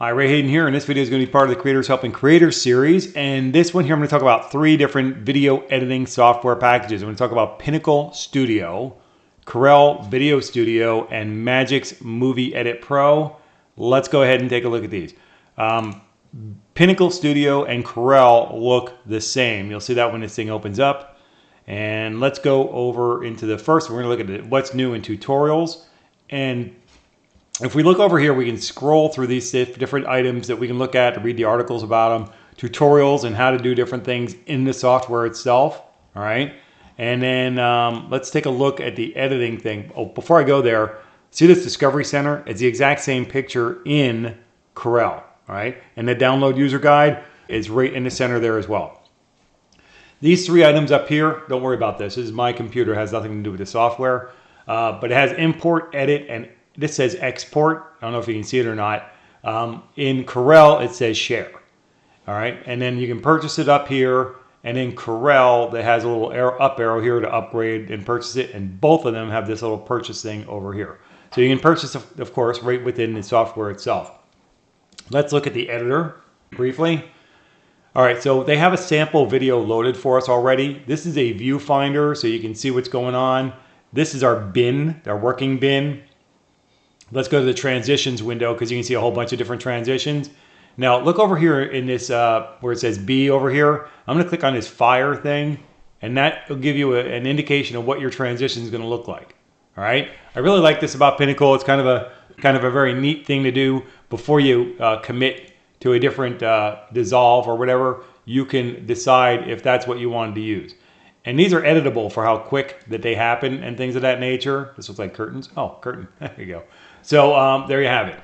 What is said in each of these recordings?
Hi, Hayden here, and this video is going to be part of the Creators Helping Creators series. And this one here, I'm going to talk about 3 different video editing software packages. I'm going to talk about Pinnacle Studio, Corel VideoStudio, and Magix Movie Edit Pro. Let's go ahead and take a look at these. Pinnacle Studio and Corel look the same. You'll see that when this thing opens up. And let's go over into the first. We're going to look at what's new in tutorials. And if we look over here, we can scroll through these different items that we can look at to read the articles about them, tutorials and how to do different things in the software itself. All right. And then let's take a look at the editing thing. Oh, before I go there, see this Discovery Center? It's the exact same picture in Corel. All right. And the download user guide is right in the center there as well. These 3 items up here, don't worry about this. This is my computer. It has nothing to do with the software. But it has import, edit, and this says export. I don't know if you can see it or not. In Corel, it says share. All right. And then you can purchase it up here. And in Corel, that has a little up arrow here to upgrade and purchase it. And both of them have this little purchase thing over here. So you can purchase, of course, right within the software itself. Let's look at the editor briefly. All right. So they have a sample video loaded for us already. This is a viewfinder, so you can see what's going on. This is our bin, our working bin. Let's go to the transitions window because you can see a whole bunch of different transitions. Now look over here in this where it says B over here. I'm going to click on this fire thing, and that will give you an indication of what your transition is going to look like. All right. I really like this about Pinnacle. It's kind of a very neat thing to do before you commit to a different dissolve or whatever. You can decide if that's what you wanted to use. And these are editable for how quick that they happen and things of that nature. This looks like curtains. Oh, curtain. There you go. So there you have it.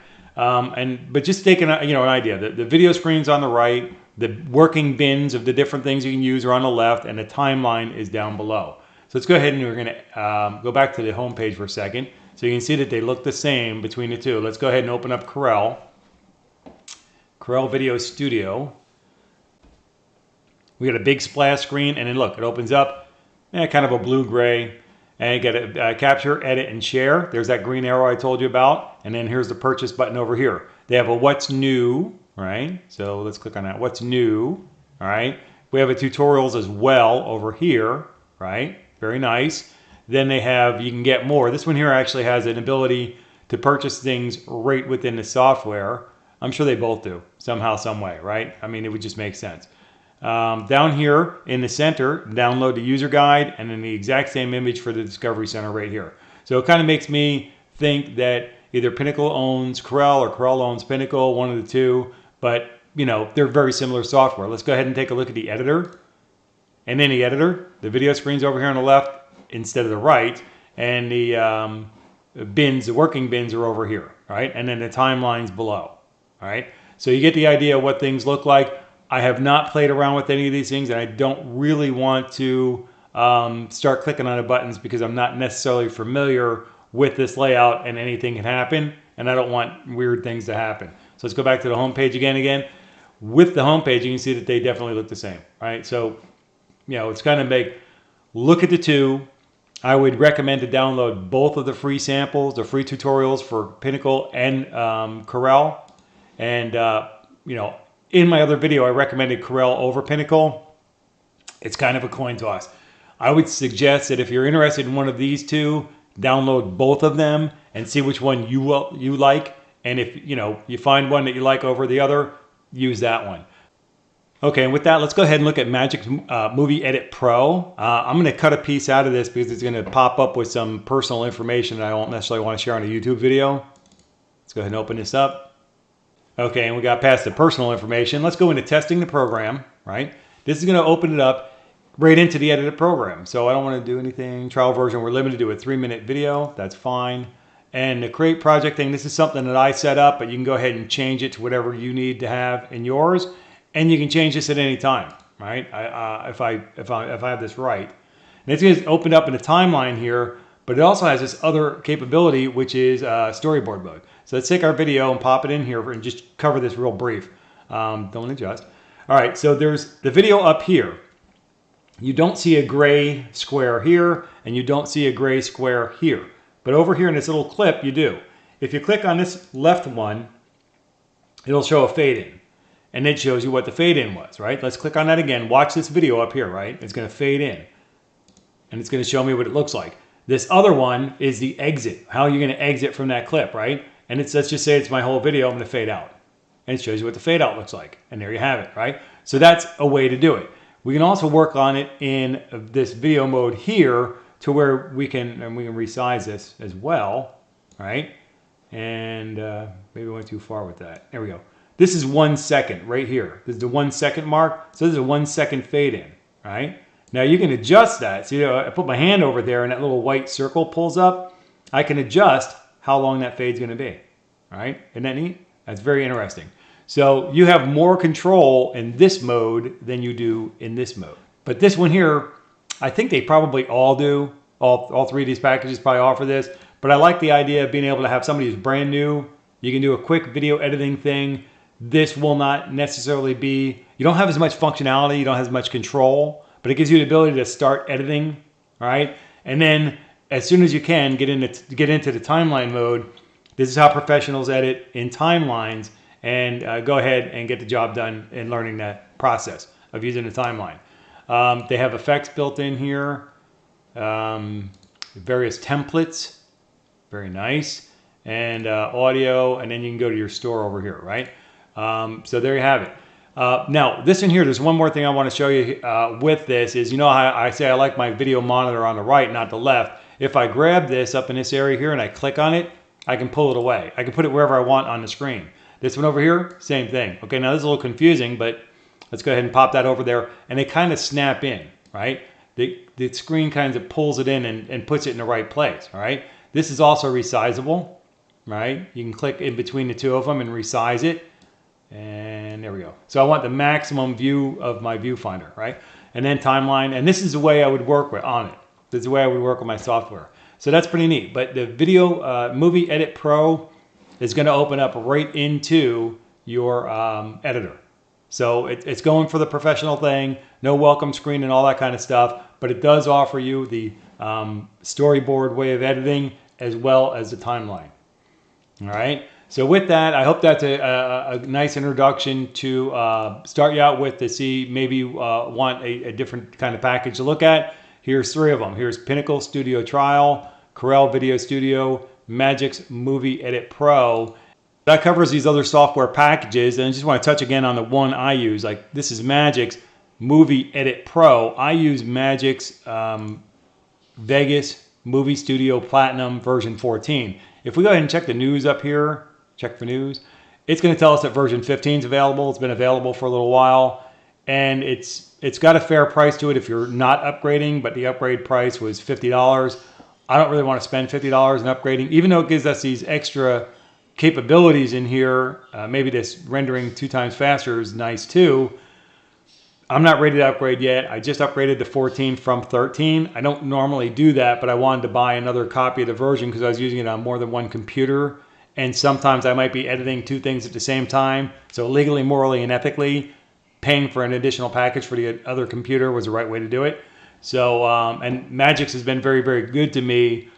But just taking an idea. The video screen's on the right. The working bins of the different things you can use are on the left, and the timeline is down below. So let's go ahead and we're going to go back to the home page for a second. So you can see that they look the same between the two. Let's go ahead and open up Corel VideoStudio. We got a big splash screen, and then look, it opens up, kind of a blue-gray, and you got a capture, edit, and share. There's that green arrow I told you about, and then here's the purchase button over here. They have a what's new, right? So let's click on that. What's new, all right? We have a tutorials as well over here, right? Very nice. Then they have, you can get more. This one here actually has an ability to purchase things right within the software. I'm sure they both do, somehow, some way, right? I mean, it would just make sense. Down here in the center, download the user guide, and then the exact same image for the Discovery Center right here. So it kind of makes me think that either Pinnacle owns Corel or Corel owns Pinnacle, one of the two, but they're very similar software. Let's go ahead and take a look at the editor. And in the editor, the video screen's over here on the left instead of the right, and the bins, the working bins are over here, right? And then the timeline's below, all right? So you get the idea of what things look like. I have not played around with any of these things, and I don't really want to start clicking on the buttons because I'm not necessarily familiar with this layout, and anything can happen, and I don't want weird things to happen. So let's go back to the home page again. With the home page, you can see that they definitely look the same, right? So, it's kind of look at the two. I would recommend to download both of the free samples, the free tutorials for Pinnacle and Corel. And, in my other video, I recommended Corel over Pinnacle. It's kind of a coin toss. I would suggest that if you're interested in one of these two, download both of them and see which one you like. And if you find one that you like over the other, use that one. Okay, and with that, let's go ahead and look at Magix Movie Edit Pro. I'm going to cut a piece out of this because it's going to pop up with some personal information that I won't necessarily want to share on a YouTube video. Let's go ahead and open this up. Okay, and we got past the personal information. Let's go into testing the program, right? This is going to open it up right into the edited program. So I don't want to do anything. Trial version, we're limited to a 3-minute video. That's fine. And the create project thing, this is something that I set up, but you can go ahead and change it to whatever you need to have in yours. And you can change this at any time, right? If I have this right. And it's going to open up in a timeline here, but it also has this other capability, which is storyboard mode. So let's take our video and pop it in here and just cover this real brief. Don't adjust. All right, so there's the video up here. You don't see a gray square here, and you don't see a gray square here. But over here in this little clip, you do. If you click on this left one, it'll show a fade in. And it shows you what the fade in was, right? Let's click on that again. Watch this video up here, right? It's going to fade in. And it's going to show me what it looks like. This other one is the exit. How you're going to exit from that clip, right? And it's, let's just say it's my whole video. I'm going to fade out. And it shows you what the fade out looks like. And there you have it, right? So that's a way to do it. We can also work on it in this video mode here to where we can resize this as well, right? And maybe we went too far with that. There we go. This is 1 second right here. This is the 1 second mark. So this is a 1 second fade in, right? Now you can adjust that. So I put my hand over there and that little white circle pulls up. I can adjust how long that fade's going to be, all right? Isn't that neat? That's very interesting. So you have more control in this mode than you do in this mode. But this one here, I think they probably all do. All three of these packages probably offer this. But I like the idea of being able to have somebody who's brand new. You can do a quick video editing thing. This will not necessarily be, you don't have as much functionality, you don't have as much control, but it gives you the ability to start editing, all right? And then as soon as you can, get into the timeline mode. This is how professionals edit in timelines, and go ahead and get the job done in learning that process of using the timeline. They have effects built in here, various templates, very nice, and audio, and then you can go to your store over here, right? So there you have it. Now, this in here, there's one more thing I want to show you with this is, you know how I say I like my video monitor on the right, not the left. If I grab this up in this area here and I click on it, I can pull it away. I can put it wherever I want on the screen. This one over here, same thing. Okay, now this is a little confusing, but let's go ahead and pop that over there. And they kind of snap in, right? The screen kind of pulls it in and puts it in the right place, all right? This is also resizable, right? You can click in between the two of them and resize it. And there we go. So I want the maximum view of my viewfinder, right? And then timeline. And this is the way I would work on it. This is the way I would work with my software. So that's pretty neat. But the Video Movie Edit Pro is going to open up right into your editor. So it's going for the professional thing, no welcome screen and all that kind of stuff. But it does offer you the storyboard way of editing as well as the timeline. All right. So with that, I hope that's a nice introduction to start you out with to see maybe you want a different kind of package to look at. Here's three of them. Here's Pinnacle Studio Trial, Corel VideoStudio, Magix Movie Edit Pro. That covers these other software packages. And I just want to touch again on the one I use. Like this is Magix Movie Edit Pro. I use Magix Vegas Movie Studio Platinum version 14. If we go ahead and check the news up here, check for news, it's going to tell us that version 15 is available. It's been available for a little while. And it's got a fair price to it if you're not upgrading, but the upgrade price was $50. I don't really want to spend $50 in upgrading, even though it gives us these extra capabilities in here. Maybe this rendering 2 times faster is nice too. I'm not ready to upgrade yet. I just upgraded to 14 from 13. I don't normally do that, but I wanted to buy another copy of the version because I was using it on more than one computer. And sometimes I might be editing 2 things at the same time. So legally, morally, and ethically, paying for an additional package for the other computer was the right way to do it. So, and Magix has been very, very good to me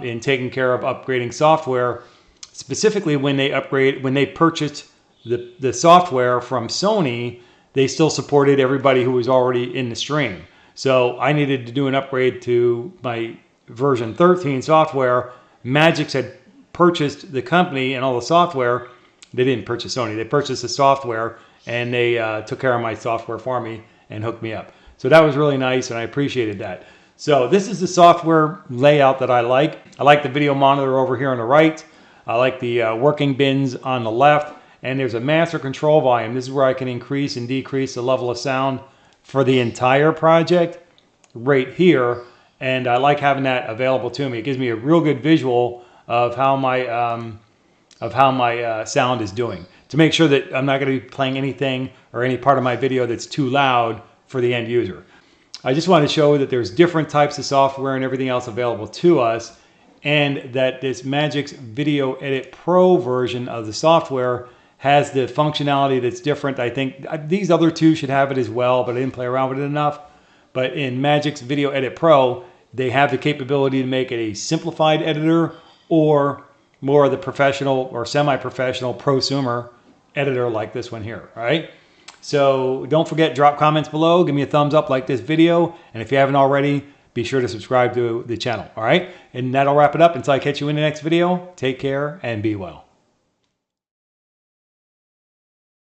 in taking care of upgrading software. Specifically, when they purchased the software from Sony, they still supported everybody who was already in the stream. So I needed to do an upgrade to my version 13 software. Magix had purchased the company and all the software. They didn't purchase Sony. They purchased the software, and they took care of my software for me and hooked me up. So that was really nice, and I appreciated that. So this is the software layout that I like. I like the video monitor over here on the right. I like the working bins on the left. And there's a master control volume. This is where I can increase and decrease the level of sound for the entire project right here. And I like having that available to me. It gives me a real good visual of how my sound is doing, to make sure that I'm not going to be playing anything or any part of my video that's too loud for the end user. I just want to show that there's different types of software and everything else available to us, and that this Magix Video Edit Pro version of the software has the functionality that's different. I think these other two should have it as well, but I didn't play around with it enough. But in Magix Video Edit Pro, they have the capability to make it a simplified editor or more of the professional or semi-professional prosumer editor like this one here, all right? So don't forget, drop comments below, give me a thumbs up, like this video, and if you haven't already, be sure to subscribe to the channel, all right? And that'll wrap it up until I catch you in the next video. Take care and be well.